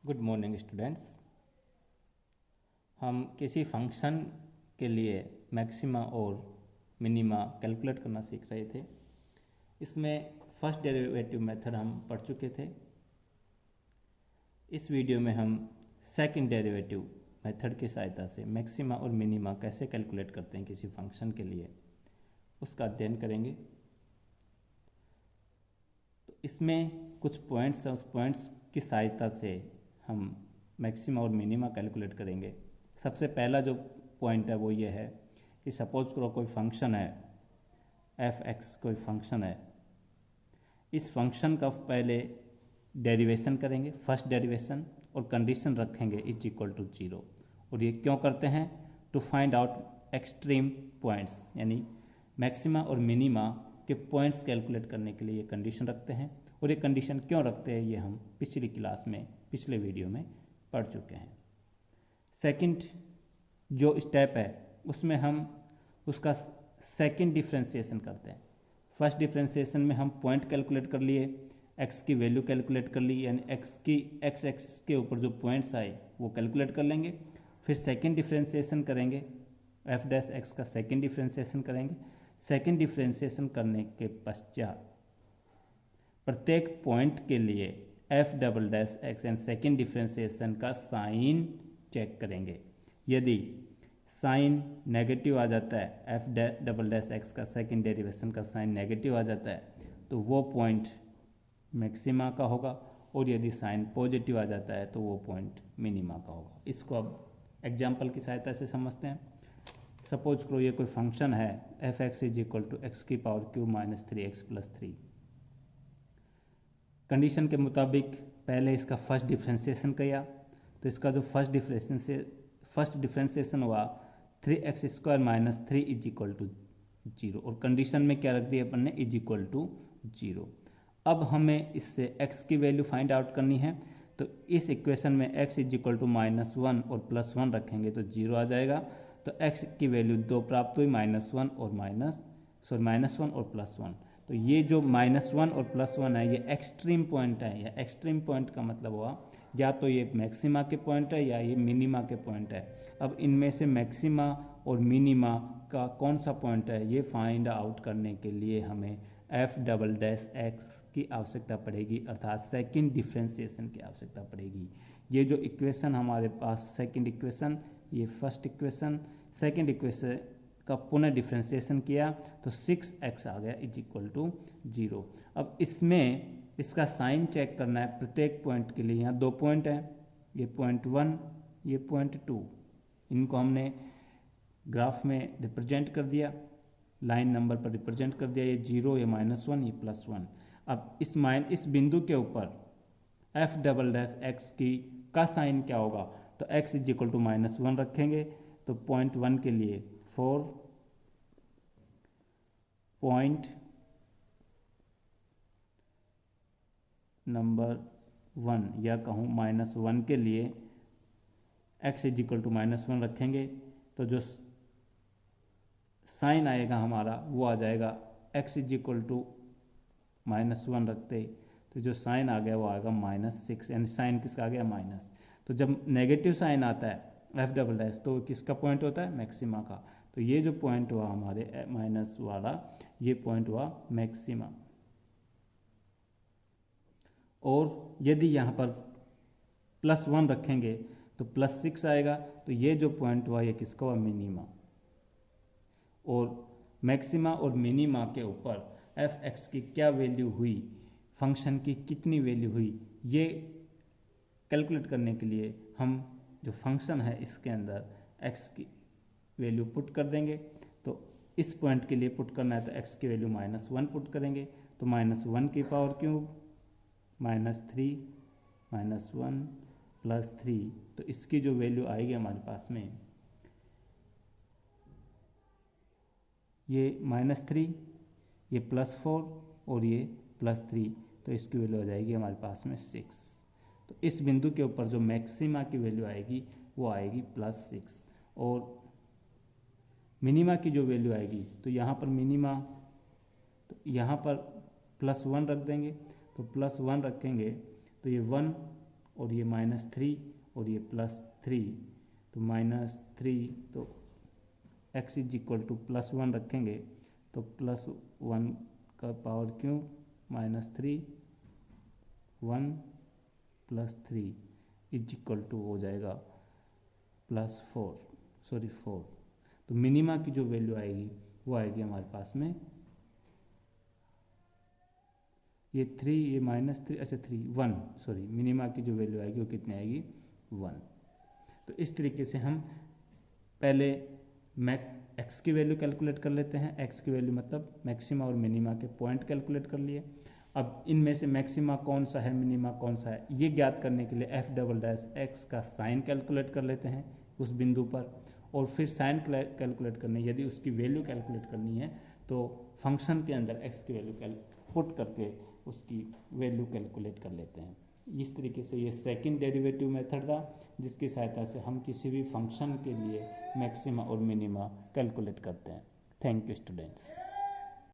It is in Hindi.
Good morning students. हम किसी फंक्शन के लिए मैक्सिमा और मिनिमा कैलकुलेट करना सीख रहे थे। इसमें फर्स्ट डेरिवेटिव मेथड हम पढ़ चुके थे। इस वीडियो में हम सेकंड डेरिवेटिव मेथड की सहायता से मैक्सिमा और मिनिमा कैसे कैलकुलेट करते हैं किसी फंक्शन के लिए, उसका अध्ययन करेंगे। तो इसमें कुछ पॉइंट्स हैं, उस पॉइंट्स की सहायता से हम मैक्सिमा और मिनिमा कैलकुलेट करेंगे। सबसे पहला जो पॉइंट है वो ये है कि सपोज करो कोई फंक्शन है एफ एक्स, कोई फंक्शन है। इस फंक्शन का पहले डेरिवेशन करेंगे, फर्स्ट डेरिवेशन, और कंडीशन रखेंगे इज इक्वल टू 0। और ये क्यों करते हैं? To find out extreme points, यानी मैक्सिमा और मिनिमा के पॉइंट्स कैलकुलेट करने के लिए ये कंडीशन रखते हैं। और ये कंडीशन क्यों रखते हैं ये हम पिछली क्लास में, पिछले वीडियो में पढ़ चुके हैं। सेकंड जो स्टेप है उसमें हम उसका सेकंड डिफ्रेंशिएशन करते हैं। फर्स्ट डिफ्रेंशिएशन में हम पॉइंट कैलकुलेट कर लिए, एक्स की वैल्यू कैलकुलेट कर ली, यानी एक्स एक्सिस के ऊपर जो पॉइंट्स आए वो कैलकुलेट कर लेंगे। फिर सेकंड डिफ्रेंशिएशन करेंगे, एफ डैश एक्स का सेकंड डिफ्रेंशिएशन करेंगे। सेकंड डिफ्रेंशिएशन करने के पश्चात प्रत्येक पॉइंट के लिए F double dash x and second differentiation का साइन चेक करेंगे। यदि साइन नेगेटिव आ जाता है, एफ डबल डैश एक्स का सेकंड डेरिवेशन का साइन नेगेटिव आ जाता है, तो वो पॉइंट मैक्सिमा का होगा। और यदि साइन पॉजिटिव आ जाता है तो वो पॉइंट मिनिमा का होगा। इसको अब एग्जाम्पल की सहायता से समझते हैं। सपोज करो ये कोई फंक्शन है F X is equal to X की power Q minus 3x plus 3। Condition के मुताबिक पहले इसका फर्स्ट डिफ्रेंशिएशन किया, तो इसका जो फर्स्ट डिफ्रेंशिएशन हुआ 3x square minus 3 is equal to 0। और कंडीशन में क्या रख दिया अपन ने? Is equal to 0। अब हमें इससे x की वैल्यू फाइंड आउट करनी है। तो इस इक्वेशन में x इज इक्वल टू -1 और +1 रखेंगे तो 0 आ जाएगा। तो x की वैल्यू 2 प्राप्त हुई, -1 और +1। तो ये जो -1 और +1 है ये एक्सट्रीम पॉइंट है। या एक्सट्रीम पॉइंट का मतलब हुआ या तो ये मैक्सिमा के पॉइंट है या ये मिनिमा के पॉइंट है। अब इनमें से मैक्सिमा और मिनिमा का कौन सा पॉइंट है ये फाइंड आउट करने के लिए हमें एफ डबल डैश एक्स की आवश्यकता पड़ेगी, अर्थात सेकंड डिफ्रेंशिएशन की आवश्यकता पड़ेगी। ये जो इक्वेशन हमारे पास, सेकंड इक्वेशन, ये फर्स्ट इक्वेशन, सेकंड इक्वेशन का पुनः डिफ्रेंशिएशन किया तो 6x आ गया इज इक्वल टू 0। अब इसमें इसका साइन चेक करना है प्रत्येक पॉइंट के लिए। यहाँ 2 पॉइंट हैं, ये पॉइंट 1, ये पॉइंट 2। इनको हमने ग्राफ में रिप्रेजेंट कर दिया, लाइन नंबर पर रिप्रेजेंट कर दिया। ये 0, ये -1, ये +1। अब इस बिंदु के ऊपर एफ डबल डैश एक्स का साइन क्या होगा? तो x इज इक्वल टू -1 रखेंगे। तो पॉइंट 1 के लिए 4, पॉइंट नंबर 1 या कहूँ -1 के लिए x इज इक्वल टू -1 रखेंगे। तो जो साइन आएगा हमारा वो आ जाएगा x इज इक्वल टू -1 रखते, तो जो साइन आ गया वो आएगा -6, यानी साइन किसका आ गया? माइनस। तो जब नेगेटिव साइन आता है एफ डबल डैश तो किसका पॉइंट होता है? मैक्सिमा का। तो ये जो पॉइंट हुआ हमारे माइनस वाला, ये पॉइंट हुआ मैक्सिमा। और यदि यहाँ पर +1 रखेंगे तो +6 आएगा। तो ये जो पॉइंट हुआ ये किसका हुआ? मिनिमा। और मैक्सिमा और मिनिमा के ऊपर एफ एक्स की क्या वैल्यू हुई, फंक्शन की कितनी वैल्यू हुई, ये कैलकुलेट करने के लिए हम जो फंक्शन है इसके अंदर x की वैल्यू पुट कर देंगे। तो इस पॉइंट के लिए पुट करना है तो x की वैल्यू -1 पुट करेंगे। तो -1 की पावर क्यूब -3 -1 +3, तो इसकी जो वैल्यू आएगी हमारे पास में, ये -3, ये +4 और ये +3, तो इसकी वैल्यू आ जाएगी हमारे पास में 6। तो इस बिंदु के ऊपर जो मैक्सिमा की वैल्यू आएगी वो आएगी +6। और मिनिमा की जो वैल्यू आएगी तो यहाँ पर मिनिमा, तो यहाँ पर +1 रख देंगे। तो +1 रखेंगे तो ये 1 और ये -3 और ये +3, तो -3 तो x = +1 रखेंगे तो +1 का पावर क्यों -3, 1 + 3 = हो जाएगा +4। तो मिनिमा की जो वैल्यू आएगी वो आएगी हमारे पास में ये 3, ये -3, अच्छा 3 1 सॉरी, मिनिमा की जो वैल्यू आएगी वो कितनी आएगी 1। तो इस तरीके से हम पहले एक्स की वैल्यू कैलकुलेट कर लेते हैं। एक्स की वैल्यू मतलब मैक्सिमा और मिनिमा के पॉइंट कैलकुलेट कर लिए। अब इनमें से मैक्सिमा कौन सा है, मिनिमा कौन सा है, ये ज्ञात करने के लिए f" का साइन कैलकुलेट कर लेते हैं उस बिंदु पर, और फिर साइन कैलकुलेट करने, यदि उसकी वैल्यू कैलकुलेट करनी है तो फंक्शन के अंदर x की वैल्यू पुट करके उसकी वैल्यू कैलकुलेट कर लेते हैं। इस तरीके से ये सेकंड डेरिवेटिव मेथड था, जिसकी सहायता से हम किसी भी फंक्शन के लिए मैक्सिमा और मिनिमा कैलकुलेट करते हैं। Thank you students.